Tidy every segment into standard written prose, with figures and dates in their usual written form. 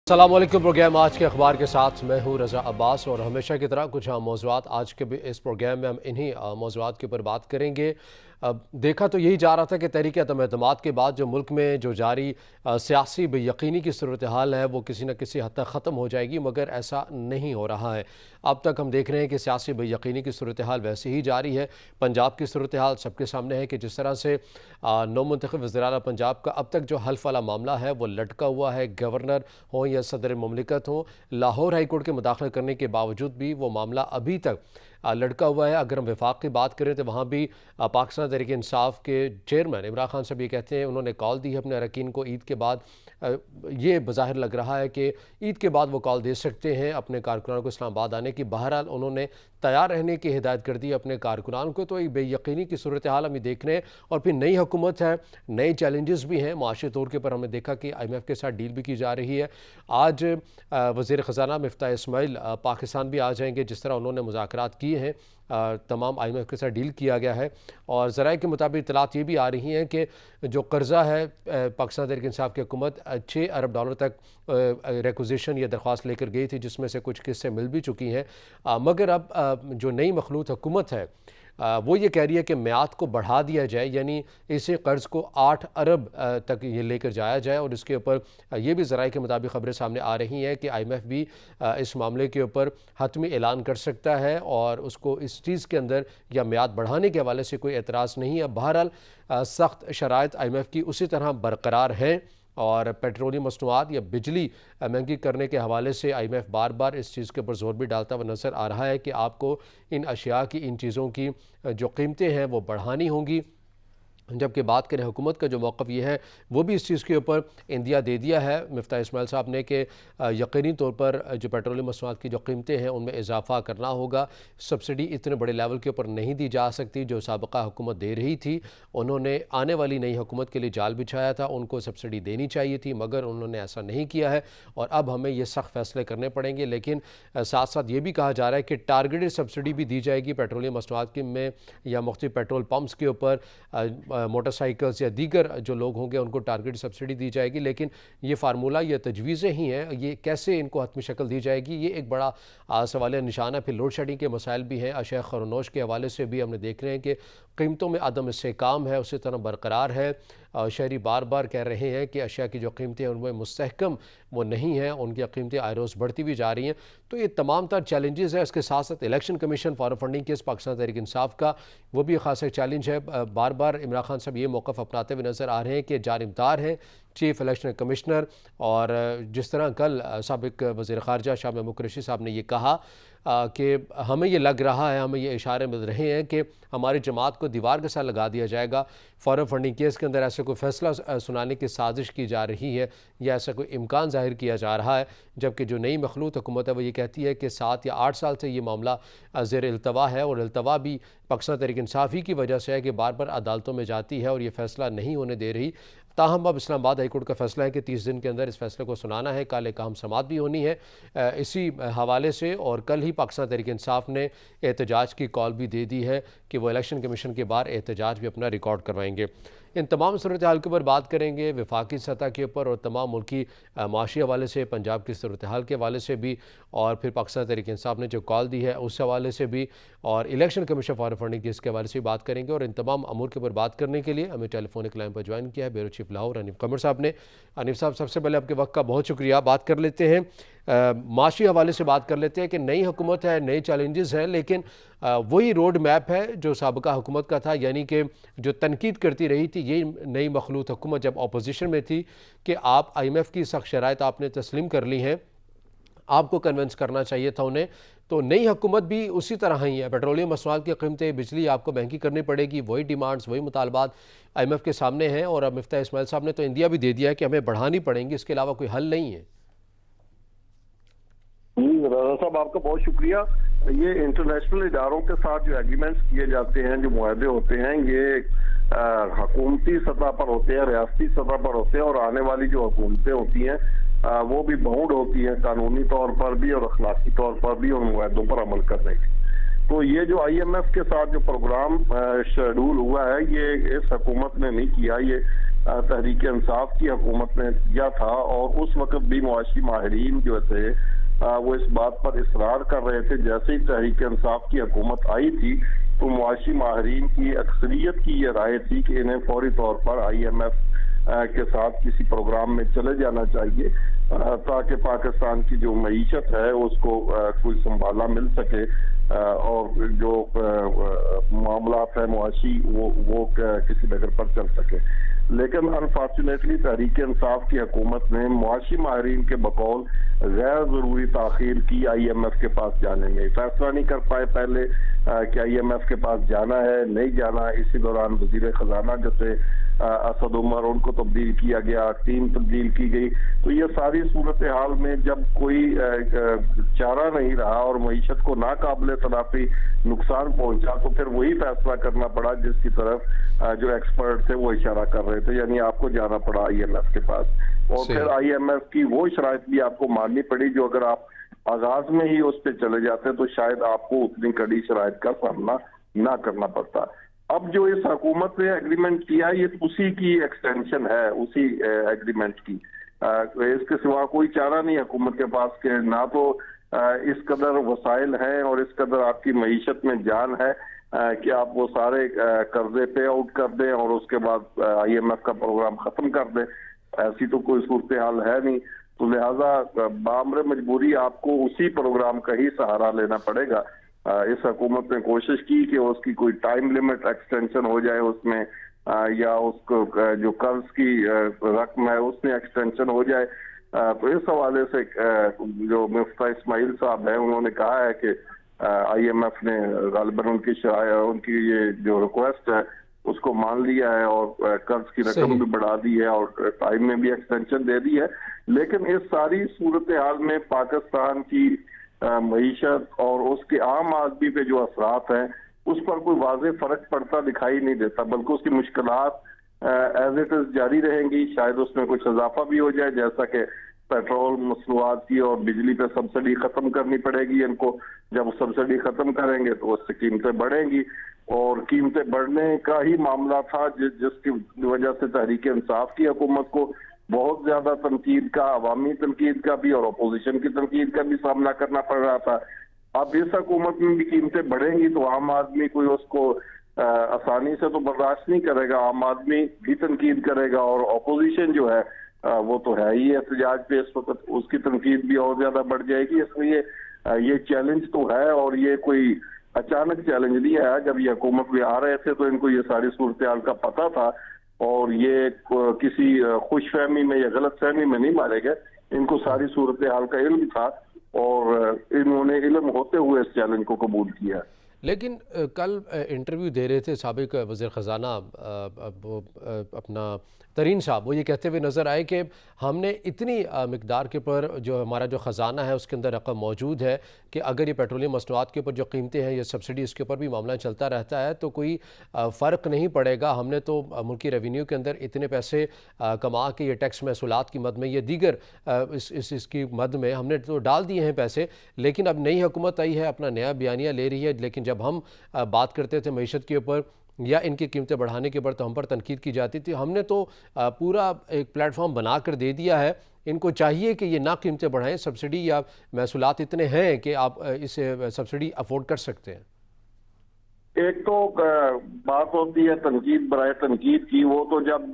अस्सलामुअलैकुम। प्रोग्राम आज के अखबार के साथ मैं हूँ रज़ा अब्बास और हमेशा की तरह कुछ मौज़ूआत आज के भी इस प्रोग्राम में हम इन्हीं मौज़ूआत के ऊपर बात करेंगे। अब देखा तो यही जा रहा था कि तहरीक एतमाद के बाद जो मुल्क में जो जारी सियासी बेयकीनी की सूरत हाल है वो किसी न किसी हद तक ख़त्म हो जाएगी, मगर ऐसा नहीं हो रहा है। अब तक हम देख रहे हैं कि सियासी बेयकीनी की सूरत हाल वैसे ही जारी है। पंजाब की सूरत हाल सबके सामने है कि जिस तरह से नौ मुंतखब वज़ीर-ए-आला पंजाब का अब तक जो हल्फ वाला मामला है वो लटका हुआ है। गवर्नर हो या सदर मुमलिकत हो, लाहौर हाई कोर्ट के मुदाखलत करने के बावजूद भी वो मामला अभी तक लटका हुआ है। अगर हम वफाक की बात करें तो वहाँ भी पाकिस्तान तहरीक इंसाफ के चेयरमैन इमरान खान साहब ये कहते हैं, उन्होंने कॉल दी है अपने अरकान को ईद के बाद। ये बज़ाहिर लग रहा है कि ईद के बाद वो कॉल दे सकते हैं अपने कारकुनान को इस्लामाबाद आने की। बहरहाल उन्होंने तैयार रहने की हिदायत कर दी अपने कारकुनान को। तो एक बेयकीनी की सूरत हाल हम देख रहे हैं और फिर नई हुकूमत है, नए चैलेंजेस भी हैं माशी तौर के ऊपर। हमने देखा कि IMF के साथ डील भी की जा रही है। आज वज़ीर ख़ज़ाना मिफ्ताह इस्माइल पाकिस्तान भी आ जाएंगे, जिस तरह उन्होंने मुज़ाकरात किए हैं तमाम IMF के साथ डील किया गया है। और ज़राए के मुताबिक इतलात ये भी आ रही हैं कि जो कर्ज़ा है पाकिस्तान तहरीक इंसाफ की हुकूमत $6 अरब तक रिक्विजिशन या दरख्वास्त लेकर गई थी, जिसमें से कुछ किस्सें मिल भी चुकी हैं। मगर अब जो नई मखलूत हुकूमत है वो ये कह रही है कि म्याद को बढ़ा दिया जाए, यानी इसे कर्ज़ को 8 अरब तक ये लेकर जाया जाए। और इसके ऊपर ये भी ज़राए के मुताबिक खबरें सामने आ रही हैं कि IMF भी इस मामले के ऊपर हतमी ऐलान कर सकता है और उसको इस चीज़ के अंदर या म्याद बढ़ाने के हवाले से कोई एतराज़ नहीं है। बहरहाल सख्त शराइत IMF की उसी तरह बरकरार है और पेट्रोलियम मसनूआत या बिजली महंगी करने के हवाले से IMF बार बार इस चीज़ के ऊपर जोर भी डालता हुआ नज़र आ रहा है कि आपको इन अशिया की, इन चीज़ों की जो कीमतें हैं वो बढ़ानी होंगी। जबकि बात करें हुकूमत का जो मौक़िफ़ ये है वो भी इस चीज़ के ऊपर इंदिया दे दिया है मिफ्ताह इस्माइल साहब ने कि यकीनी तौर पर जो पेट्रोलियम मसनूआत की जो कीमतें हैं उनमें इजाफ़ा करना होगा। सब्सिडी इतने बड़े लेवल के ऊपर नहीं दी जा सकती जो साबिक़ा हुकूमत दे रही थी। उन्होंने आने वाली नई हुकूमत के लिए जाल बिछाया था, उनको सब्सिडी देनी चाहिए थी, मगर उन्होंने ऐसा नहीं किया है और अब हमें ये सख्त फ़ैसले करने पड़ेंगे। लेकिन साथ साथ ये भी कहा जा रहा है कि टारगेटेड सब्सिडी भी दी जाएगी पेट्रोलियम मसनूआत में या मुख्तलिफ पेट्रोल पम्प्स के ऊपर। मोटरसाइकिल्स या दीगर जो लोग होंगे उनको टारगेट सब्सिडी दी जाएगी। लेकिन ये फार्मूला या तजवीज़ें ही हैं, ये कैसे इनको हतमी शक्ल दी जाएगी ये एक बड़ा सवाल निशान है। फिर लोड शेडिंग के मसाइल भी हैं। अशिया खरनोश के हवाले से भी हमने देख रहे हैं कि कीमतों में अदम इस्तेहकाम है, उसी तरह बरकरार है। शहरी बार बार कह रहे हैं कि अशिया की जो कीमतें हैं उनमें मुस्तहकम वो नहीं हैं, उनकी कीमतें आए रोज़ बढ़ती भी जा रही हैं। तो ये तमाम तर चैलेंजेस है। इसके साथ साथ election commission for funding case Pakistan Tehreek Insaf का वो भी खासा चैलेंज है। बार बार इमरान खान साहब ये मौक़िफ़ अपनाते हुए नज़र आ रहे हैं कि जानिबदार हैं चीफ इलेक्शन कमिश्नर। और जिस तरह कल साबिक़ वज़ीर ख़ारजा शाह महमूद कुरैशी साहब ने ये कहा कि हमें ये लग रहा है, हमें ये इशारे मिल रहे हैं कि हमारी जमात को दीवार के साथ लगा दिया जाएगा। फॉरेन फंडिंग केस के अंदर ऐसे कोई फ़ैसला सुनाने की साजिश की जा रही है या ऐसा कोई इम्कान ज़ाहिर किया जा रहा है। जबकि जो नई मखलूत हुकूमत है वो ये कहती है कि 7 या 8 साल से ये मामला ज़ेर इल्तवा है और इल्तवा भी पाकिस्तान तहरीक इंसाफ ही की वजह से है कि बार बार अदालतों में जाती है और ये फ़ैसला नहीं होने दे रही। ताहम अब इस्लामाबाद हाई कोर्ट का फ़ैसला है कि 30 दिन के अंदर इस फैसले को सुनाना है। कल एक अहम समाअत भी होनी है इसी हवाले से। और कल ही पाकिस्तान तहरीक इंसाफ ने एहतजाज की कॉल भी दे दी है कि वो इलेक्शन कमीशन के बाहर एहतजाज भी अपना रिकॉर्ड करवाएंगे। इन तमाम सूरत हाल के ऊपर बात करेंगे वफाकी सतह के ऊपर और तमाम मुल्की माशी हवाले से, पंजाब की सूरत हाल के हवाले से भी, और फिर पाकिस्तान तहरीक इंसाफ ने जो कॉल दी है उस हवाले से भी, और election commission for funding case के हवाले से भी बात करेंगे। और इन तमाम अमूर के ऊपर बात करने के लिए हमें टेलीफोनिक लाइन पर ज्वाइन किया है ब्यूरो चीफ लाहौर अनीफ कमर साहब ने। अनीफ साहब, सबसे पहले आपके वक्त का बहुत शुक्रिया। बात कर लेते हैं माशी हवाले से बात कर लेते हैं कि नई हुकूमत है, नए चैलेंजेस हैं, लेकिन वही रोड मैप है जो साबिक़ा हुकूमत का था, यानी कि जो तनकीद करती रही थी ये नई मखलूत हुकूमत जब अपोजिशन में थी कि आप IMF की सख्त शराइत आपने तस्लीम कर ली हैं, आपको कन्विंस करना चाहिए था उन्हें। तो नई हुकूमत भी उसी तरह ही है, पेट्रोलियम मसनूआत की कीमतें, बिजली आपको महंगी करनी पड़ेगी, वही डिमांड्स, वही मुतालबात IMF के सामने हैं। और अब मिफ्ताह इस्माइल साहब ने तो इंदिया भी दे दिया है कि हमें बढ़ानी पड़ेंगी, इसके अलावा कोई हल नहीं है। राजा साहब, आपका बहुत शुक्रिया। ये इंटरनेशनल इदारों के साथ जो एग्रीमेंट्स किए जाते हैं, जो मुआहदे होते हैं, ये हुकूमती सतह पर होते हैं, रियासती सतह पर होते हैं, और आने वाली जो हुकूमतें होती हैं वो भी बाउंड होती हैं कानूनी तौर पर भी और अखलाकी तौर पर भी, उन मुआहदों पर अमल करने की। तो ये जो IMF के साथ जो प्रोग्राम शेड्यूल हुआ है ये इस हुकूमत ने नहीं किया, ये तहरीक इंसाफ की हुकूमत ने किया था, और उस वक्त भी मुआशी माहिरीन जो थे वो इस बात पर इसरार कर रहे थे। जैसे ही तहरीक इंसाफ की हुकूमत आई थी तो मुआशी माहिरीन की अक्सरियत की ये राय थी कि इन्हें फौरी तौर पर IMF के साथ किसी प्रोग्राम में चले जाना चाहिए ताकि पाकिस्तान की जो मईशत है उसको कोई संभाला मिल सके और जो मामलात है मुआशी वो किसी नगर पर चल सके। लेकिन अनफॉर्चुनेटली तहरीक इंसाफ की हुकूमत ने मुआशी माहिरीन के बकौल गैर जरूरी ताखीर की IMF के पास जाने में। फैसला नहीं कर पाए पहले कि IMF के पास जाना है नहीं जाना। इसी दौरान वजीर खजाना जो थे असद उमर, उनको तब्दील किया गया, टीम तब्दील की गई। तो ये सारी सूरत हाल में जब कोई चारा नहीं रहा और मईशत को नाकाबिले तलाफी नुकसान पहुंचा तो फिर वही फैसला करना पड़ा जिसकी तरफ जो एक्सपर्ट थे वो इशारा कर रहे थे, यानी आपको जाना पड़ा IMF के पास। और फिर IMF की वो शराइत भी आपको माननी पड़ी जो अगर आप आगाज में ही उस पर चले जाते तो शायद आपको उतनी कड़ी शराइत का सामना ना करना पड़ता। अब जो इस हुकूमत ने एग्रीमेंट किया ये उसी की एक्सटेंशन है, उसी एग्रीमेंट की। इसके सिवा कोई चारा नहीं हुकूमत के पास के, ना तो इस कदर वसाइल हैं और इस कदर आपकी मईशत में जान है कि आप वो सारे कर्जे पे आउट कर दें और उसके बाद IMF का प्रोग्राम खत्म कर दें। ऐसी तो कोई सूरत हाल है नहीं। तो लिहाजा बामरे मजबूरी आपको उसी प्रोग्राम का ही सहारा लेना पड़ेगा। इस हुकूमत ने कोशिश की कि उसकी कोई टाइम लिमिट एक्सटेंशन हो जाए उसमें, या उसको जो कर्ज की रकम है उसमें एक्सटेंशन हो जाए। तो इस हवाले से जो मुफ्ती इस्माइल साहब हैं उन्होंने कहा है कि IMF ने गालिबन उनकी ये जो रिक्वेस्ट है उसको मान लिया है और कर्ज की रकम भी बढ़ा दी है और टाइम में भी एक्सटेंशन दे दी है। लेकिन इस सारी सूरत हाल में पाकिस्तान की मईशत और उसके आम आदमी पे जो असरात हैं उस पर कोई वाज़ेह फर्क पड़ता दिखाई नहीं देता, बल्कि उसकी मुश्किलात एज इट इज जारी रहेंगी। शायद उसमें कुछ इजाफा भी हो जाए, जैसा कि पेट्रोल मसनूआत की और बिजली पे सब्सिडी खत्म करनी पड़ेगी इनको। जब सब्सिडी खत्म करेंगे तो उससे कीमतें बढ़ेंगी और कीमतें बढ़ने का ही मामला था जिसकी वजह से तहरीक इंसाफ की हुकूमत को बहुत ज्यादा तनकीद का, अवामी तनकीद का भी और अपोजिशन की तनकीद का भी सामना करना पड़ रहा था। अब इस हुकूमत में भी कीमतें बढ़ेंगी तो आम आदमी कोई उसको आसानी से तो बर्दाश्त नहीं करेगा। आम आदमी भी तनकीद करेगा और अपोजिशन जो है वो तो है ही एहतजाज पे इस वक्त, उसकी तनकीद भी और ज्यादा बढ़ जाएगी। इसलिए ये चैलेंज तो है और ये कोई अचानक चैलेंज नहीं है। जब ये हुकूमत में आ रहे थे तो इनको ये सारी सूरत हाल का पता था और ये किसी खुशफहमी में या गलत फहमी में नहीं मारे गए। इनको सारी सूरत हाल का इल्म था और इन्होंने इल्म होते हुए इस चैलेंज को कबूल किया। लेकिन कल इंटरव्यू दे रहे थे साबिक वज़ीर ख़जाना अपना तरीन साहब, वो ये कहते हुए नज़र आए कि हमने इतनी मिकदार के ऊपर जो हमारा जो ख़जाना है उसके अंदर रकम मौजूद है कि अगर ये पेट्रोलियम मसनूआत के ऊपर जो कीमतें हैं, ये सब्सिडी, इसके ऊपर भी मामला चलता रहता है तो कोई फ़र्क नहीं पड़ेगा। हमने तो मुल्की रेवेन्यू के अंदर इतने पैसे कमा के ये टैक्स महसूलात की मद में, ये दीगर इसकी मद में हमने तो डाल दिए हैं पैसे। लेकिन अब नई हुकूमत आई है, अपना नया बयानिया ले रही है। लेकिन जब हम बात करते थे मईशत के ऊपर या इनकी कीमतें बढ़ाने के ऊपर तो हम पर तनकीद की जाती थी। हमने तो पूरा एक प्लेटफॉर्म बना कर दे दिया है। इनको चाहिए कि ये ना कीमतें बढ़ाएं, सब्सिडी या महसूलात इतने हैं कि आप इसे सब्सिडी अफोर्ड कर सकते हैं। एक तो बात होती है तनकीद बराए तनकीद की, वो तो जब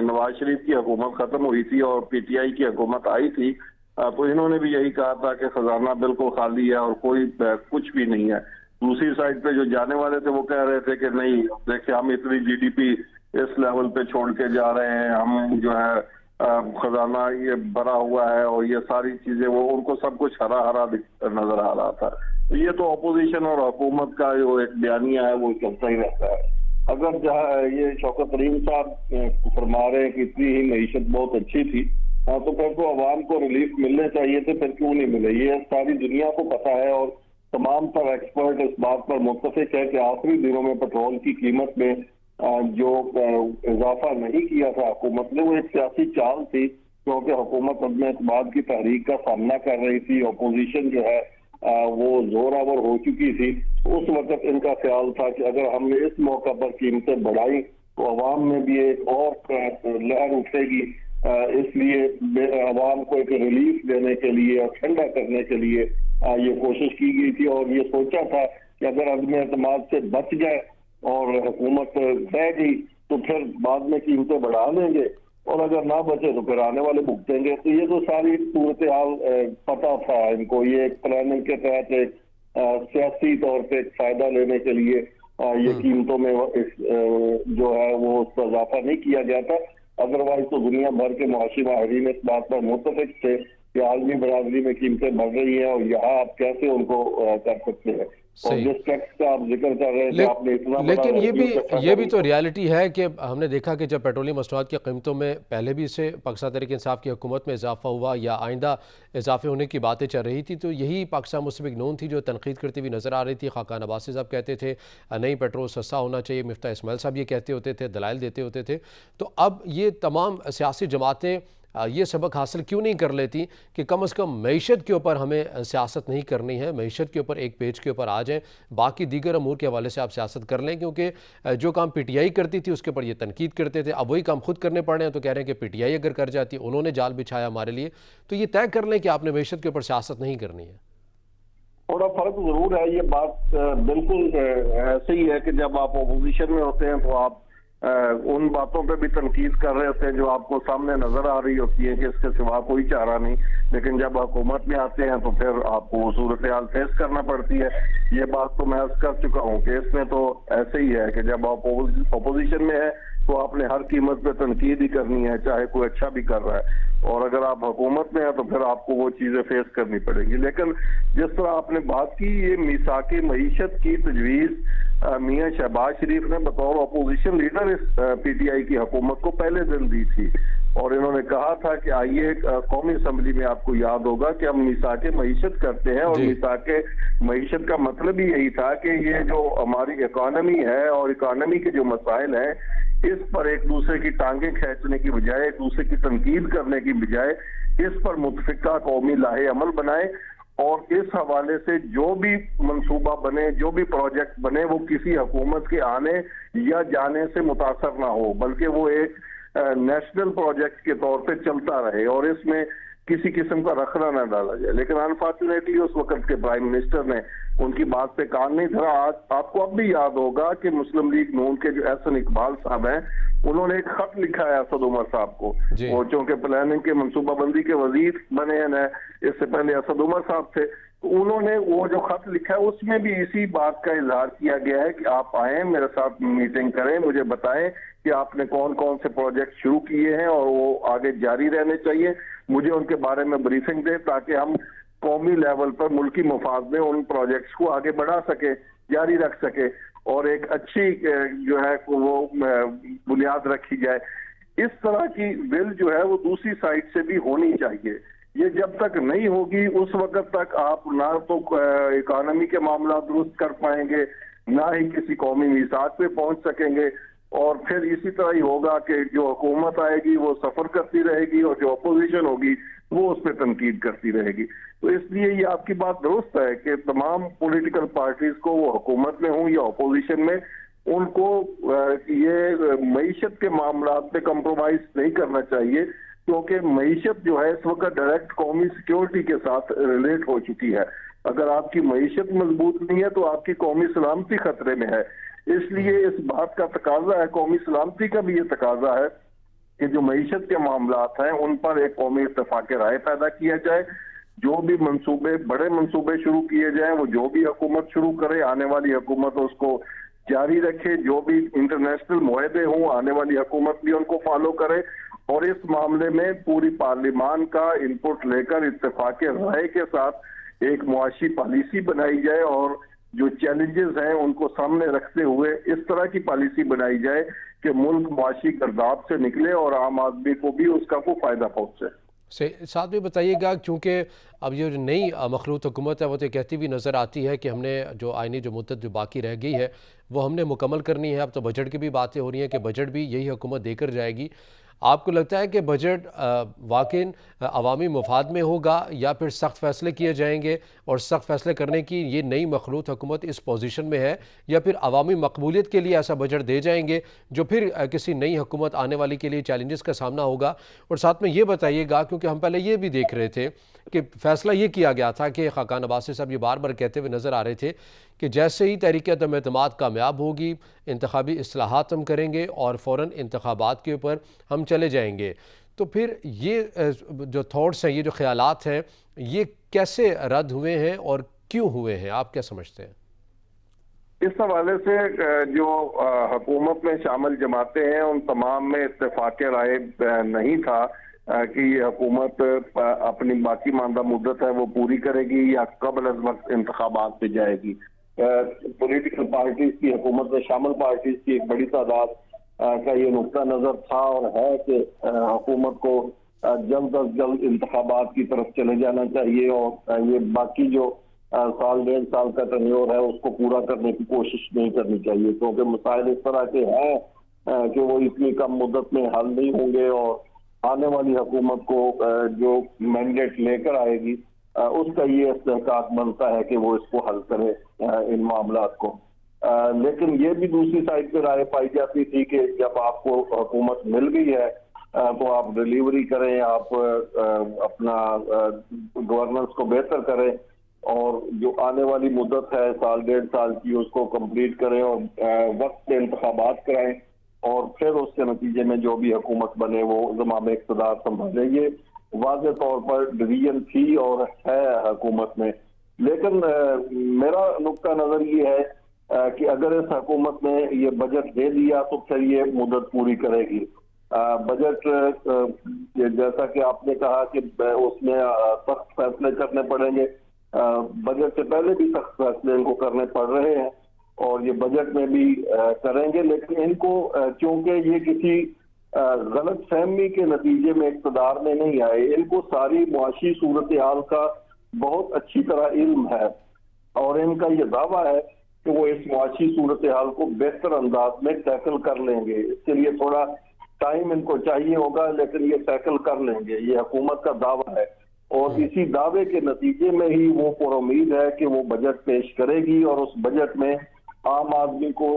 नवाज शरीफ की हुकूमत खत्म हुई थी और PTI की हुकूमत आई थी तो इन्होंने भी यही कहा था कि खजाना बिल्कुल खाली है और कोई कुछ भी नहीं है। दूसरी साइड पे जो जाने वाले थे वो कह रहे थे कि नहीं, देखिए हम इतनी GDP इस लेवल पे छोड़ के जा रहे हैं, हम जो है खजाना ये भरा हुआ है और ये सारी चीजें, वो उनको सब कुछ हरा हरा नजर आ रहा था। तो ये तो अपोजिशन और हुकूमत का जो एक बयानिया है वो चलता ही रहता है। अगर जहाँ ये शौकत तरीन साहब फरमा रहे हैं कि इतनी ही मईशत बहुत अच्छी थी, तो फिर तो आवाम को रिलीफ मिलने चाहिए थे, फिर क्यों नहीं मिले? ये सारी दुनिया को पता है और तमाम तर एक्सपर्ट इस बात पर मुत्तफिक है कि आखिरी दिनों में पेट्रोल की कीमत में जो इजाफा नहीं किया था हुकूमत ने, वो एक सियासी चाल थी, क्योंकि हुकूमत अपने एतमाद की तहरीक का सामना कर रही थी। अपोजिशन जो है वो जोरावर हो चुकी थी। उस वक्त इनका ख्याल था कि अगर हमने इस मौका पर कीमतें बढ़ाई तो अवाम में भी एक और लहर उठेगी। इसलिए अवाम को एक रिलीफ देने के लिए और ठंडा करने के लिए ये कोशिश की गई थी, और ये सोचा था कि अगर अदम एतमाद से बच गए और हुकूमत रह गई तो फिर बाद में कीमतें बढ़ा लेंगे, और अगर ना बचे तो फिर आने वाले भुगतेंगे। तो ये तो सारी सूरत हाल पता था इनको। ये एक प्लानिंग के तहत एक सियासी तौर पे एक फायदा लेने के लिए ये कीमतों में जो है वो उसका इजाफा नहीं किया गया था। अदरवाइज तो दुनिया भर के मुआशी माहिरीन इस बात पर मुत्तफिक थे कि आलमी बरादरी में कीमतें बढ़ रही हैं और यहाँ आप कैसे उनको कर सकते हैं। और जिस टैक्स का आप जिक्र कर रहे हैं आपने इतना लेकिन ये भी तो रियलिटी है कि हमने देखा कि जब पेट्रोलियम मसनूआत की कीमतों में पहले भी इससे पाकिस्तान तहरीक इंसाफ की हुकूमत में इजाफा हुआ या आइंदा इजाफे होने की बातें चल रही थी, तो यही पाकिस्तान मुस्लिम लीग नून थी जो तनकीद करती हुई नज़र आ रही थी। खाकान अब्बासी साहब कहते थे नहीं पेट्रोल सस्ता होना चाहिए, मिफ्ता इस्माइल साहब ये कहते होते थे, दलाइल देते होते थे। तो अब ये तमाम सियासी जमातें ये सबक हासिल क्यों नहीं कर लेती कि कम से कम मईशत के ऊपर हमें सियासत नहीं करनी है, मईशत के ऊपर एक पेज के ऊपर आ जाएं, बाकी दीगर अमूर के हवाले से आप सियासत कर लें। क्योंकि जो काम पीटीआई करती थी उसके ऊपर ये तनकीद करते थे, अब वही काम खुद करने पड़ रहे हैं तो कह रहे हैं कि पीटीआई अगर कर जाती, उन्होंने जाल बिछाया हमारे लिए, तो ये तय कर लें कि आपने मईशत के ऊपर सियासत नहीं करनी है। थोड़ा फर्क जरूर है। ये बात बिल्कुल ऐसे ही है कि जब आप अपोजिशन में होते हैं तो आप उन बातों पे भी तनकीद कर रहे होते हैं जो आपको सामने नजर आ रही होती है कि इसके सिवा कोई चारा नहीं, लेकिन जब हुकूमत में आते हैं तो फिर आपको वो सूरत हाल फेस करना पड़ती है। ये बात तो मैं अर्ज कर चुका हूँ कि इसमें तो ऐसे ही है कि जब आप अपोजिशन में है तो आपने हर कीमत पे तनकीद ही करनी है, चाहे कोई अच्छा भी कर रहा है, और अगर आप हुकूमत में है तो फिर आपको वो चीजें फेस करनी पड़ेगी। लेकिन जिस तरह आपने बात की, ये मीसाके मईशत की तजवीज मियां शहबाज शरीफ ने बतौर अपोजिशन लीडर इस पीटीआई की हुकूमत को पहले दिन दी थी, और इन्होंने कहा था कि आइए कौमी असम्बली में आपको याद होगा कि हम मीसाके मईशत करते हैं, और मीसाके मईशत का मतलब ही यही था कि ये जो हमारी इकॉनमी है और इकॉनमी के जो मसाइल हैं इस पर एक दूसरे की टांगे खींचने की बजाय, एक दूसरे की तनकीद करने की बजाय इस पर मुतफिका कौमी लाहे अमल बनाए, और इस हवाले से जो भी मंसूबा बने, जो भी प्रोजेक्ट बने, वो किसी हुकूमत के आने या जाने से मुतासर ना हो, बल्कि वो एक नेशनल प्रोजेक्ट के तौर पे चलता रहे और इसमें किसी किस्म का रखना ना डाला जाए। लेकिन अनफॉर्चुनेटली उस वक्त के प्राइम मिनिस्टर ने उनकी बात पे कान नहीं धरा। आज आपको अब भी याद होगा कि मुस्लिम लीग नून के जो एहसन इकबाल साहब हैं, उन्होंने एक खत लिखा है असद उमर साहब को, वो चूंकि प्लानिंग के मनसूबाबंदी के वजीर बने हैं, इससे पहले असद उमर साहब थे, तो उन्होंने वो जो खत लिखा है उसमें भी इसी बात का इजहार किया गया है कि आप आए मेरे साथ मीटिंग करें, मुझे बताएं कि आपने कौन कौन से प्रोजेक्ट शुरू किए हैं और वो आगे जारी रहने चाहिए, मुझे उनके बारे में ब्रीफिंग दें ताकि हम कौमी लेवल पर मुल्की मफाद में उन प्रोजेक्ट्स को आगे बढ़ा सके, जारी रख सके, और एक अच्छी जो है वो बुनियाद रखी जाए। इस तरह की बिल जो है वो दूसरी साइड से भी होनी चाहिए। ये जब तक नहीं होगी उस वक्त तक आप ना तो इकोनॉमी के मामला दुरुस्त कर पाएंगे, ना ही किसी कौमी मिसाक पे पहुंच सकेंगे, और फिर इसी तरह ही होगा कि जो हुकूमत आएगी वो सफर करती रहेगी और जो अपोजिशन होगी वो उस पर तनकीद करती रहेगी। तो इसलिए ये आपकी बात दुरुस्त है कि तमाम पॉलिटिकल पार्टीज को, वो हुकूमत में हों या अपोजिशन में, उनको ये मईशत के मामला पे कंप्रोमाइज नहीं करना चाहिए, क्योंकि मईशत जो है इस वक्त डायरेक्ट कौमी सिक्योरिटी के साथ रिलेट हो चुकी है। अगर आपकी मईशत मजबूत नहीं है तो आपकी कौमी सलामती खतरे में है। इसलिए इस बात का तकाजा है, कौमी सलामती का भी ये तकाजा है कि जो मईशत के मामलात हैं उन पर एक कौमी इत्तेफाक राय पैदा किया जाए, जो भी मंसूबे, बड़े मंसूबे शुरू किए जाएं, वो जो भी हुकूमत शुरू करे, आने वाली हुकूमत उसको जारी रखे, जो भी इंटरनेशनल मुआहदे हों आने वाली हुकूमत भी उनको फॉलो करे, और इस मामले में पूरी पार्लिमान का इनपुट लेकर इत्तेफाक राय के साथ एक मुआशी पॉलिसी बनाई जाए, और जो चैलेंजेस हैं उनको सामने रखते हुए इस तरह की पॉलिसी बनाई जाए कि मुल्क मुआशी गर्दाब से निकले और आम आदमी को भी उसका कोई फायदा पहुंचे। साथ में बताइएगा, क्योंकि अब ये जो नई मखलूत हुकूमत है वो तो कहती हुई नज़र आती है कि हमने जो आइनी जो मुद्दत जो बाकी रह गई है वो हमने मुकम्मल करनी है। अब तो बजट की भी बातें हो रही हैं कि बजट भी यही हुकूमत देकर जाएगी। आपको लगता है कि बजट वाकई अवामी मफाद में होगा या फिर सख्त फैसले किए जाएंगे और सख्त फैसले करने की ये नई मखलूत हुकूमत इस पोजीशन में है, या फिर अवामी मकबूलियत के लिए ऐसा बजट दे जाएंगे जो फिर किसी नई हुकूमत आने वाली के लिए चैलेंजेस का सामना होगा? और साथ में ये बताइएगा, क्योंकि हम पहले ये भी देख रहे थे कि फैसला ये किया गया था कि खाकान अब्बासी साहब ये बार बार कहते हुए नज़र आ रहे थे कि जैसे ही तहरीक अदम एतमाद कामयाब होगी, इंतखाबी इस्लाहात हम करेंगे और फ़ौरन इंतखाबात के ऊपर हम चले जाएंगे। तो फिर ये जो थॉट्स हैं, ये जो ख्यालात हैं, ये कैसे रद्द हुए हैं और क्यों हुए हैं, आप क्या समझते हैं? इस हवाले से जो हुकूमत में शामिल जमातें हैं उन तमाम में इत्तेफाक राय नहीं था कि ये हुकूमत अपनी बाकी मानदा मुद्दत है वो पूरी करेगी या कबल अज वक्त इंतखाबात पे जाएगी। पॉलिटिकल पार्टीज की, हुकूमत में शामिल पार्टीज की एक बड़ी तादाद का ये नुक्ता नजर था और है कि हुकूमत को जल्द अज जल्द इंतखाबात की तरफ चले जाना चाहिए और ये बाकी जो साल 1.5 साल का टर्न्योर है उसको पूरा करने की कोशिश नहीं करनी चाहिए, क्योंकि मसाइल इस तरह के हैं कि वो इतनी कम मुद्दत में हल नहीं होंगे और आने वाली हुकूमत को जो मैंडेट लेकर आएगी उसका ये इस्तेहकाक बनता है कि वो इसको हल करे इन मामलात को। लेकिन ये भी दूसरी साइड पर राय पाई जाती थी कि जब आपको हुकूमत मिल गई है तो आप डिलीवरी करें, आप अपना गवर्नेंस को बेहतर करें और जो आने वाली मुद्दत है साल 1.5 साल की उसको कंप्लीट करें और वक्त पे इंतखाबात कराएं और फिर उसके नतीजे में जो भी हुकूमत बने वो ज़माम इक़्तिदार संभाले। ये वाज़ेह तौर पर डिवीजन थी और है हुकूमत में। लेकिन मेरा नुक्ता नज़र ये है कि अगर इस हुकूमत ने ये बजट दे दिया तो फिर ये मुद्दत पूरी करेगी। बजट जैसा कि आपने कहा कि उसमें सख्त फैसले करने पड़ेंगे, बजट से पहले भी सख्त फैसले इनको करने पड़ रहे हैं और ये बजट में भी करेंगे, लेकिन इनको क्योंकि ये किसी गलत फहमी के नतीजे में इक़्तिदार में नहीं आए, इनको सारी मुआशी सूरत हाल का बहुत अच्छी तरह इल्म है और इनका ये दावा है कि वो इस मुआशी सूरत हाल को बेहतर अंदाज में टैकल कर लेंगे। इसके लिए थोड़ा टाइम इनको चाहिए होगा, लेकिन ये टैकल कर लेंगे, ये हुकूमत का दावा है और इसी दावे के नतीजे में ही वो पुरुम्मीद है कि वो बजट पेश करेगी और उस बजट में आम आदमी को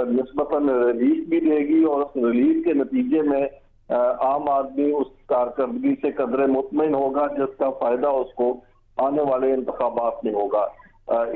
निस्बतन रिलीफ भी देगी और उस रिलीफ के नतीजे में आम आदमी उस कारकर्दगी से कदरे मुतमईन होगा जिसका फायदा उसको आने वाले इंतखाबात में होगा।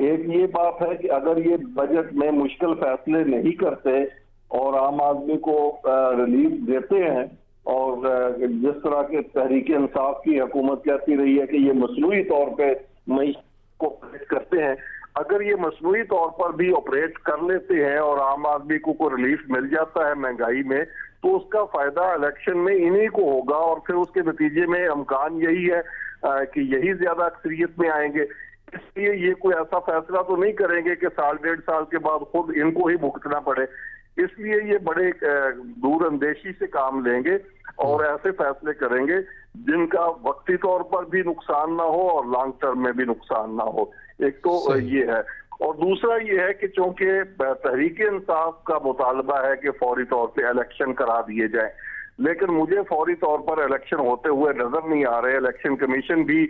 एक ये बात है कि अगर ये बजट में मुश्किल फैसले नहीं करते और आम आदमी को रिलीफ देते हैं और जिस तरह के तहरीक इंसाफ की हुकूमत कहती रही है कि ये मसनूई तौर पर मईशत को ऑपरेट करते हैं, अगर ये मसनूई तौर पर भी ऑपरेट कर लेते हैं और आम आदमी को रिलीफ मिल जाता है महंगाई में, तो उसका फायदा इलेक्शन में इन्हीं को होगा और फिर उसके नतीजे में इम्कान यही है कि यही ज्यादा अक्सरियत में आएंगे। इसलिए ये कोई ऐसा फैसला तो नहीं करेंगे कि साल 1.5 साल के बाद खुद इनको ही भुगतना पड़े, इसलिए ये बड़े दूर अंदेशी से काम लेंगे और ऐसे फैसले करेंगे जिनका वक्ती तौर पर भी नुकसान ना हो और लॉन्ग टर्म में भी नुकसान ना हो। एक तो ये है और दूसरा ये है कि चूंकि तहरीक इंसाफ का मुतालबा है कि फौरी तौर पे इलेक्शन करा दिए जाए, लेकिन मुझे फौरी तौर पर इलेक्शन होते हुए नजर नहीं आ रहे। इलेक्शन कमीशन भी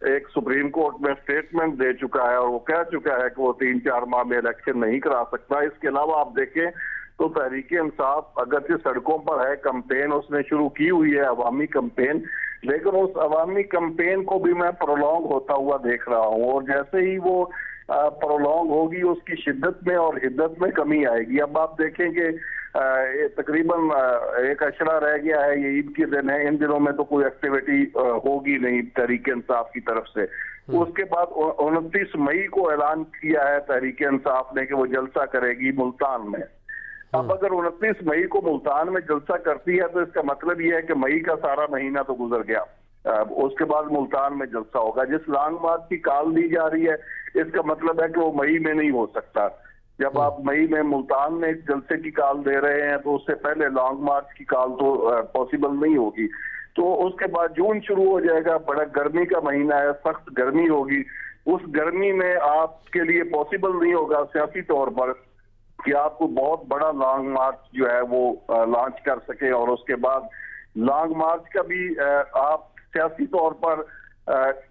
एक सुप्रीम कोर्ट में स्टेटमेंट दे चुका है और वो कह चुका है कि वो 3-4 माह में इलेक्शन नहीं करा सकता। इसके अलावा आप देखें तो तहरीक इंसाफ अगरचे सड़कों पर है, कंपेन उसने शुरू की हुई है, अवामी कंपेन, लेकिन उस अवामी कंपेन को भी मैं प्रोलॉन्ग होता हुआ देख रहा हूँ और जैसे ही वो प्रोलॉन्ग होगी उसकी शिद्दत में और हिद्दत में कमी आएगी। अब आप देखेंगे तकरीबन एक अशरा रह गया है, ये ईद के दिन है, इन दिनों में तो कोई एक्टिविटी होगी नहीं तहरीक इंसाफ की तरफ से। उसके बाद 29 मई को ऐलान किया है तहरीक इंसाफ ने कि वो जलसा करेगी मुल्तान में। अब अगर 29 मई को मुल्तान में जलसा करती है तो इसका मतलब यह है कि मई का सारा महीना तो गुजर गया, उसके बाद मुल्तान में जलसा होगा। जिस लॉन्ग मार्च की कॉल दी जा रही है इसका मतलब है कि वो मई में नहीं हो सकता। जब आप मई में मुल्तान में एक जलसे की कॉल दे रहे हैं तो उससे पहले लॉन्ग मार्च की कॉल तो पॉसिबल नहीं होगी। तो उसके बाद जून शुरू हो जाएगा, बड़ा गर्मी का महीना है, सख्त गर्मी होगी। उस गर्मी में आपके लिए पॉसिबल नहीं होगा सियासी तौर पर कि आपको बहुत बड़ा लॉन्ग मार्च जो है वो लॉन्च कर सके और उसके बाद लॉन्ग मार्च का भी आप सियासी तौर पर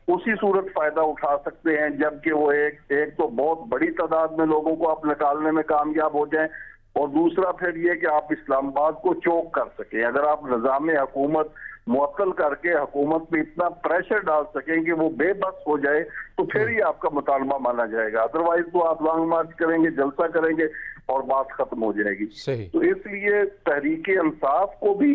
उसी सूरत फायदा उठा सकते हैं जबकि वो एक तो बहुत बड़ी तादाद में लोगों को आप निकालने में कामयाब हो जाएं, और दूसरा फिर ये कि आप इस्लामाबाद को चोक कर सकें। अगर आप निज़ाम हुकूमत मुअत्तल करके हुकूमत पे इतना प्रेशर डाल सकें कि वो बेबस हो जाए, तो फिर ही आपका मुतालबा माना जाएगा। अदरवाइज तो आप लॉन्ग मार्च करेंगे, जलसा करेंगे और बात खत्म हो जाएगी। तो इसलिए तहरीक इंसाफ को भी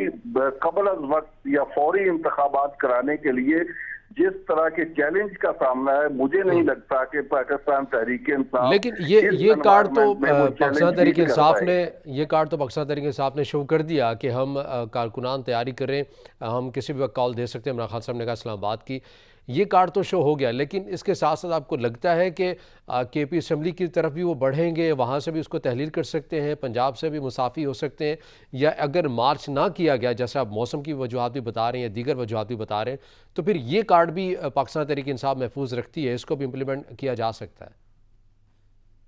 कबल अज वक्त या फौरी इंतखाबात कराने के लिए जिस तरह के चैलेंज का सामना है, मुझे नहीं लगता कि पाकिस्तान तहरीक इंसाफ, लेकिन ये कार्ड तो पाकिस्तान तहरीक इंसाफ ने शो कर दिया कि हम कारकुनान तैयारी करें, हम किसी भी वक्त कॉल दे सकते हैं। इमरान खान साहब ने कहा इस्लामाबाद की, ये कार्ड तो शो हो गया, लेकिन इसके साथ साथ आपको लगता है कि केपी असम्बली की तरफ भी वो बढ़ेंगे, वहाँ से भी उसको तहलील कर सकते हैं, पंजाब से भी मुसाफी हो सकते हैं, या अगर मार्च ना किया गया जैसे आप मौसम की वजूहात भी बता रहे हैं या दीगर वजूहात भी बता रहे हैं, तो फिर ये कार्ड भी पाकिस्तान तहरीक इंसाफ महफूज रखती है, इसको भी इम्प्लीमेंट किया जा सकता है?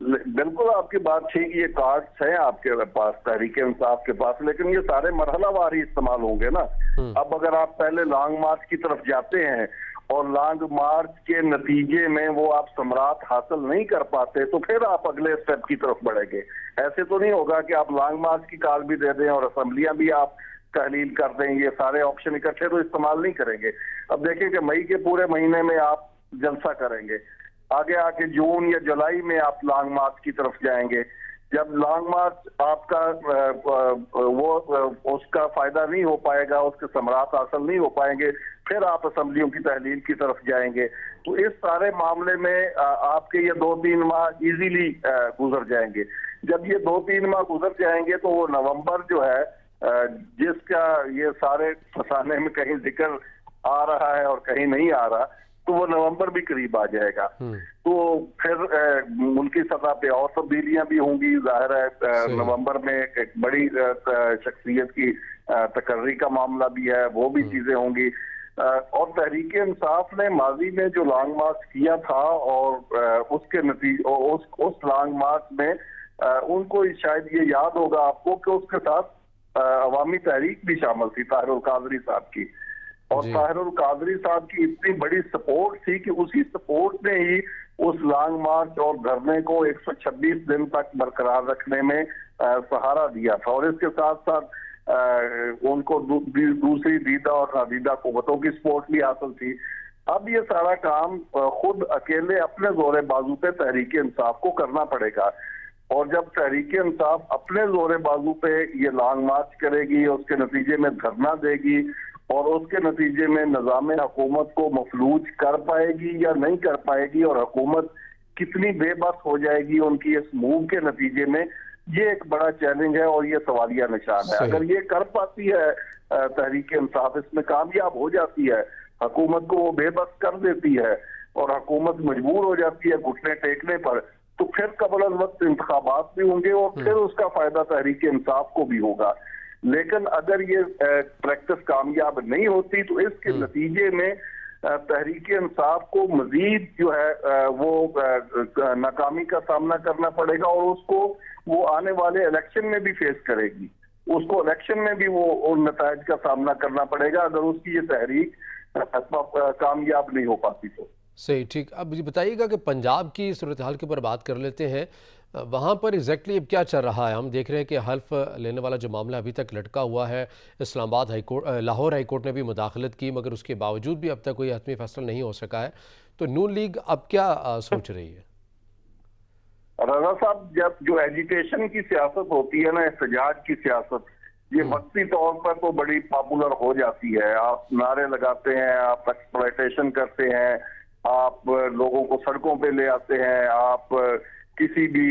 बिल्कुल आपकी बात ठीक, ये कार्ड्स हैं आपके पास, तहरीक इंसाफ के पास, लेकिन ये सारे मरहलावार ही इस्तेमाल होंगे ना। अब अगर आप पहले लॉन्ग मार्च की तरफ जाते हैं और लॉन्ग मार्च के नतीजे में वो आप सम्राट हासिल नहीं कर पाते, तो फिर आप अगले स्टेप की तरफ बढ़ेंगे। ऐसे तो नहीं होगा कि आप लॉन्ग मार्च की कॉल भी दे दें और असम्बलियां भी आप तहलील कर दें, ये सारे ऑप्शन इकट्ठे तो इस्तेमाल नहीं करेंगे। अब देखें कि मई के पूरे महीने में आप जलसा करेंगे, आगे आके जून या जुलाई में आप लॉन्ग मार्च की तरफ जाएंगे। जब लॉन्ग मार्च आपका उसका फायदा नहीं हो पाएगा, उसके समरात हासिल नहीं हो पाएंगे, फिर आप असम्बलियों की तहलील की तरफ जाएंगे। तो इस सारे मामले में आपके ये 2-3 माह इजीली गुजर जाएंगे। जब ये 2-3 माह गुजर जाएंगे तो वो नवंबर जो है, जिसका ये सारे फसाने में कहीं जिक्र आ रहा है और कहीं नहीं आ रहा, तो वो नवंबर भी करीब आ जाएगा। तो फिर मुल्की सतह पे और तब्दीलियां भी होंगी। जाहिर है नवंबर में एक बड़ी शख्सियत की तकर्री का मामला भी है, वो भी चीजें होंगी। और तहरीक इंसाफ ने माजी में जो लॉन्ग मार्च किया था और उसके नतीजे उस लॉन्ग मार्च में उनको शायद ये याद होगा आपको कि उसके साथ अवामी तहरीक भी शामिल थी, ताहिरुल कादरी साहब की। और ताहिरुल कादरी साहब की इतनी बड़ी सपोर्ट थी कि उसी सपोर्ट ने ही उस लॉन्ग मार्च और धरने को 126 दिन तक बरकरार रखने में सहारा दिया था। और इसके साथ साथ उनको दूसरी दीदा और नादीदा कुव्वतों की सपोर्ट भी हासिल थी। अब ये सारा काम खुद अकेले अपने जोरे बाजू पे तहरीक इंसाफ को करना पड़ेगा। और जब तहरीक इंसाफ अपने जोरे बाजू पे ये लॉन्ग मार्च करेगी, उसके नतीजे में धरना देगी और उसके नतीजे में निज़ाम हुकूमत को मफलूज कर पाएगी या नहीं कर पाएगी, और हुकूमत कितनी बेबस हो जाएगी उनकी इस मूव के नतीजे में, ये एक बड़ा चैलेंज है और ये सवालिया निशान है। अगर ये कर पाती है तहरीक इंसाफ, इसमें कामयाब हो जाती है, हुकूमत को वो बेबस कर देती है और हुकूमत मजबूर हो जाती है घुटने टेकने पर, तो फिर कबल वक्त इंतखाबात भी होंगे और फिर उसका फायदा तहरीक इंसाफ को भी होगा। लेकिन अगर ये प्रैक्टिस कामयाब नहीं होती तो इसके नतीजे में तहरीक इंसाफ को मजीद जो है वो नाकामी का सामना करना पड़ेगा और उसको वो आने वाले इलेक्शन में भी फेस करेगी। उसको इलेक्शन में भी वो उन नतायज का सामना करना पड़ेगा अगर उसकी ये तहरीक कामयाब नहीं हो पाती तो। सही, ठीक। अब मुझे बताइएगा कि पंजाब की सूरत हाल के ऊपर बात कर लेते हैं। वहाँ पर एग्जैक्टली अब क्या चल रहा है? हम देख रहे हैं कि हल्फ लेने वाला जो मामला अभी तक लटका हुआ है, Islamabad high court, Lahore high court ने भी मुदाखलत की, मगर उसके बावजूद भी अब तक कोई हतमी फैसला नहीं हो सका है। तो नून लीग अब क्या सोच रही है? रजा साहब, जब जो एजिटेशन की सियासत होती है ना, एहतजाज की सियासत, ये वक्ती तौर पर तो बड़ी पॉपुलर हो जाती है। आप नारे लगाते हैं, आप एक्सप्लॉयटेशन करते हैं, आप लोगों को सड़कों पे ले आते हैं, आप किसी भी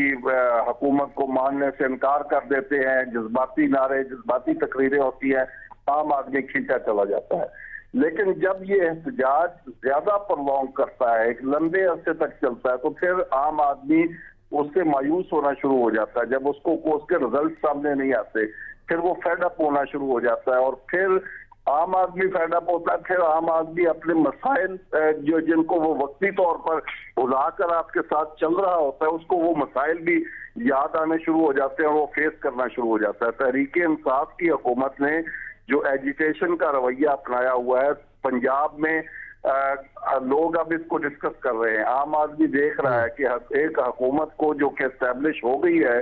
हुकूमत को मानने से इनकार कर देते हैं, जज्बाती नारे, जज्बाती तकरीरें होती हैं, आम आदमी खींचा चला जाता है। लेकिन जब ये एहतजाज ज्यादा प्रलॉन्ग करता है, एक लंबे अरसे तक चलता है, तो फिर आम आदमी उससे मायूस होना शुरू हो जाता है। जब उसके रिजल्ट सामने नहीं आते, फिर वो फेड अप होना शुरू हो जाता है और फिर आम आदमी फेड अप होता है। फिर आम आदमी अपने मसाइल जो जिनको वो वक्ती तौर पर उलाकर आपके साथ चल रहा होता है, उसको वो मसाइल भी याद आने शुरू हो जाते हैं और वो फेस करना शुरू हो जाता है। तहरीक इंसाफ की हुकूमत ने जो एजिटेशन का रवैया अपनाया हुआ है पंजाब में, लोग अब इसको डिस्कस कर रहे हैं। आम आदमी देख रहा है कि एक हुकूमत को जो कि एस्टेब्लिश हो गई है,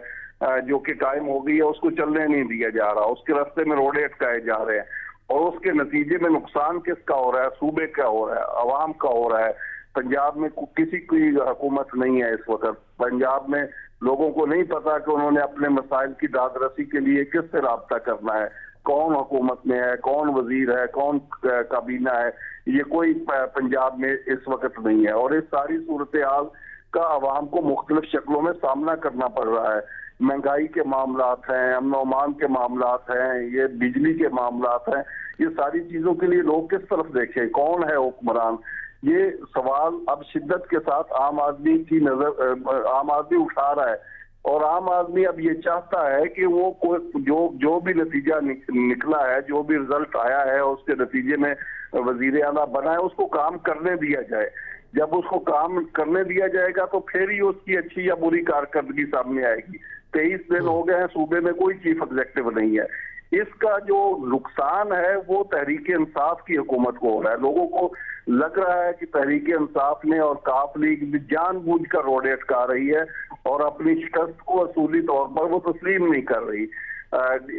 जो कि कायम हो गई है, उसको चलने नहीं दिया जा रहा, उसके रास्ते में रोड़े अटकाए जा रहे हैं और उसके नतीजे में नुकसान किसका हो रहा है? सूबे का हो रहा है, अवाम का हो रहा है। पंजाब में किसी की हुकूमत नहीं है इस वक्त। पंजाब में लोगों को नहीं पता कि उन्होंने अपने मसाइल की दादरसी के लिए किससे राब्ता करना है, कौन हुकूमत में है, कौन वजीर है, कौन काबीना है, ये कोई पंजाब में इस वक्त नहीं है। और इस सारी सूरत हाल का अवाम को मुख्तलिफ शक्लों में सामना करना पड़ रहा है। महंगाई के मामलात हैं, अमन अमान के मामलात हैं, ये बिजली के मामलात हैं। ये सारी चीजों के लिए लोग किस तरफ देखें, कौन है हुक्मरान, ये सवाल अब शिद्दत के साथ आम आदमी की नजर आम आदमी उठा रहा है। और आम आदमी अब ये चाहता है कि वो कोई जो भी नतीजा निकला है, जो भी रिजल्ट आया है, उसके नतीजे में वजीर आला बना है, उसको काम करने दिया जाए। जब उसको काम करने दिया जाएगा तो फिर ही उसकी अच्छी या बुरी कारकर्दगी सामने आएगी। 23 दिन हो गए हैं, सूबे में कोई चीफ एग्जेक्टिव नहीं है। इसका जो नुकसान है वो तहरीक इंसाफ की हुकूमत को हो रहा है। लोगों को लग रहा है कि तहरीक इंसाफ ने और काफ लीग भी जानबूझकर रोड़े अटका रही है और अपनी शिकस्त को असूली तौर पर वो तस्लीम नहीं कर रही।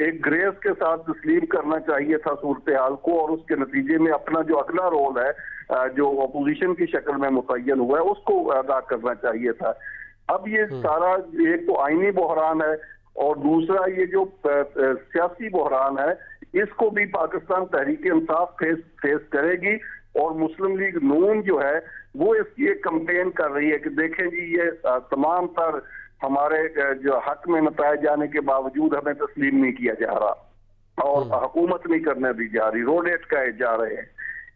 एक ग्रेस के साथ तस्लीम करना चाहिए था सूरत हाल को और उसके नतीजे में अपना जो अगला रोल है, जो अपोजिशन की शक्ल में मुतय्यन हुआ है, उसको अदा करना चाहिए था। अब ये सारा एक तो आईनी बहरान है और दूसरा ये जो सियासी बहरान है, इसको भी पाकिस्तान तहरीक इंसाफ फेस करेगी। और मुस्लिम लीग नून जो है वो इसकी एक कंपेन कर रही है कि देखें जी, ये तमाम तर हमारे जो हक में नताए जाने के बावजूद हमें तस्लीम नहीं किया जा रहा और हुकूमत नहीं करने दी जा रही, रोड अटकाए जा रहे हैं।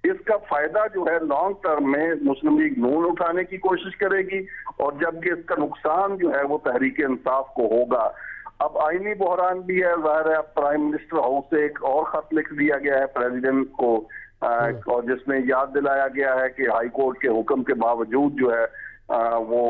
इसका फायदा जो है लॉन्ग टर्म में मुस्लिम लीग नून उठाने की कोशिश करेगी और जबकि इसका नुकसान जो है वो तहरीक इंसाफ को होगा। अब आईनी बहरान भी है, जाहिर है। प्राइम मिनिस्टर हाउस से एक और खत लिख दिया गया है प्रेसिडेंट को और जिसमें याद दिलाया गया है कि हाई कोर्ट के हुक्म के बावजूद जो है वो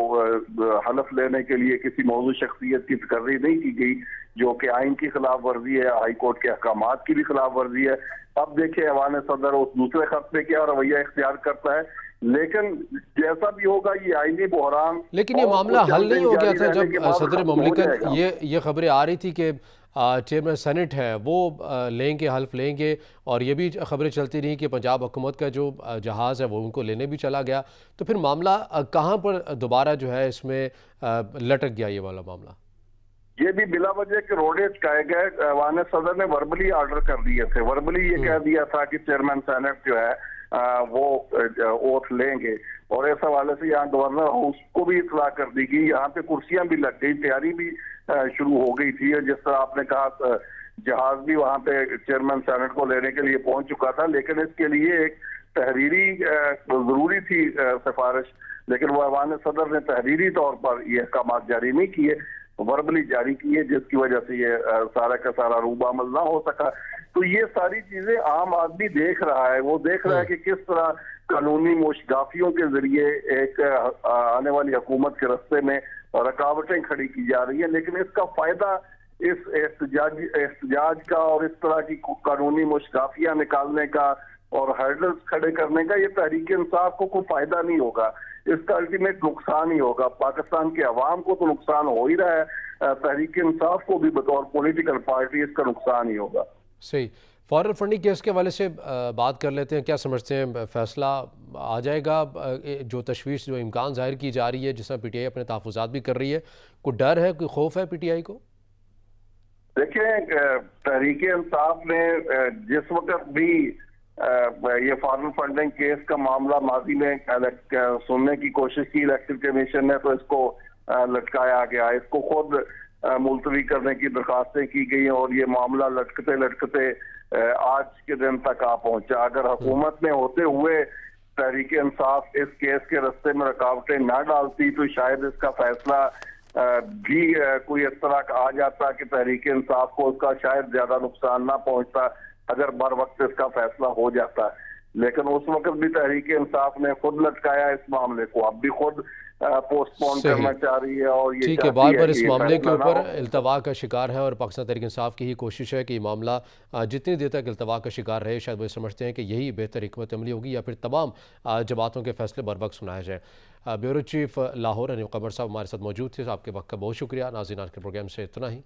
हलफ लेने के लिए किसी मौजूद शख्सियत की तकर्री नहीं की गई, जो कि आइन की खिलाफ वर्जी है, हाई कोर्ट के अहकामात की भी खिलाफ वर्जी है। अब देखिए ऐवान सदर उस दूसरे खत पे क्या रवैया इख्तियार करता है, लेकिन जैसा भी होगा ये आईनी बहरान। लेकिन ये मामला हल नहीं हो गया था जब सदर मुमलिकत ये खबरें आ रही थी कि चेयरमैन सेनेट है वो लेंगे, हल्फ लेंगे, और ये भी खबरें चलती रही कि पंजाब हुकूमत का जो जहाज़ है वो उनको लेने भी चला गया। तो फिर मामला कहाँ पर दोबारा जो है इसमें लटक गया ये वाला मामला? ये भी बिला वजह के रोडे अटकाए गए। वाने सदर ने वर्बली ऑर्डर कर दिए थे, वर्बली ये कह दिया था कि चेयरमैन सेनेट जो है वो ओथ लेंगे और इस हवाले से यहाँ गवर्नर हाउस को भी इतला कर दी गई। यहाँ पे कुर्सियां भी लग गई, तैयारी भी शुरू हो गई थी। जिस तरह आपने कहा जहाज भी वहाँ पे चेयरमैन सेनेट को लेने के लिए पहुंच चुका था, लेकिन इसके लिए एक तहरीरी जरूरी थी सिफारिश, लेकिन वो ऐवान सदर ने तहरीरी तौर पर ये अहकाम जारी नहीं किए, वर्बली जारी किए, जिसकी वजह से ये सारा का सारा रूबामल ना हो सका। तो ये सारी चीजें आम आदमी देख रहा है, वो देख रहा है कि किस तरह कानूनी मोशगाफियों के जरिए एक आने वाली हुकूमत के रास्ते में रुकावटें खड़ी की जा रही है। लेकिन इसका फायदा इस एहतजाज का और इस तरह की कानूनी मोशगाफियां निकालने का और हर्डल्स खड़े करने का ये तहरीक इंसाफ को कोई फायदा नहीं होगा, इसका अल्टीमेट नुकसान ही होगा। पाकिस्तान के अवाम को तो नुकसान हो ही रहा है, तहरीक इंसाफ को भी बतौर पॉलिटिकल पार्टी इसका नुकसान ही होगा। सही। फॉरेन फंडिंग केस के हवाले से बात कर लेते हैं। क्या समझते हैं फैसला आ जाएगा? जो तशवीश, जो इम्कान जाहिर की जा रही है, जिसमें पीटीआई अपने तहफ़्फ़ुज़ात भी कर रही है, कोई डर है, कोई खौफ है पीटीआई को? देखिए, तहरीक इंसाफ ने जिस वक्त भी ये फॉरेन फंडिंग केस का मामला माजी में सुनने की कोशिश की इलेक्शन कमीशन ने, तो इसको लटकाया गया, इसको खुद मुलतवी करने की दरखास्तें की गई और ये मामला लटकते लटकते आज के दिन तक आ पहुंचा। अगर हुकूमत में होते हुए तहरीक इंसाफ इस केस के रास्ते में रुकावटें ना डालती तो शायद इसका फैसला भी कोई इस तरह आ जाता कि तहरीक इंसाफ को उसका शायद ज्यादा नुकसान ना पहुंचता अगर बर वक्त इसका फैसला हो जाता। लेकिन उस वक्त भी तहरीक इंसाफ ने खुद लटकाया इस मामले को, अब भी खुद पोस्टपोन सही। करना चाह रही है और ये ठीक है, चाहती बार है बार कि इस ये मामले के फैसला ना ऊपर हो। इल्तवा का शिकार है और पाकिस्तान तहरीक इंसाफ की ही कोशिश है कि ये मामला जितनी देर तक इल्तवा का शिकार रहे, शायद वो समझते हैं कि यही बेहतर हिकमत अमली होगी या फिर तमाम जमातों के फैसले बर वक्त सुनाए जाए। ब्यूरो चीफ लाहौर अनिल कमर साहब हमारे साथ मौजूद थे। आपके वक्त का बहुत शुक्रिया। नाज़रीन, आज के प्रोग्राम से इतना ही।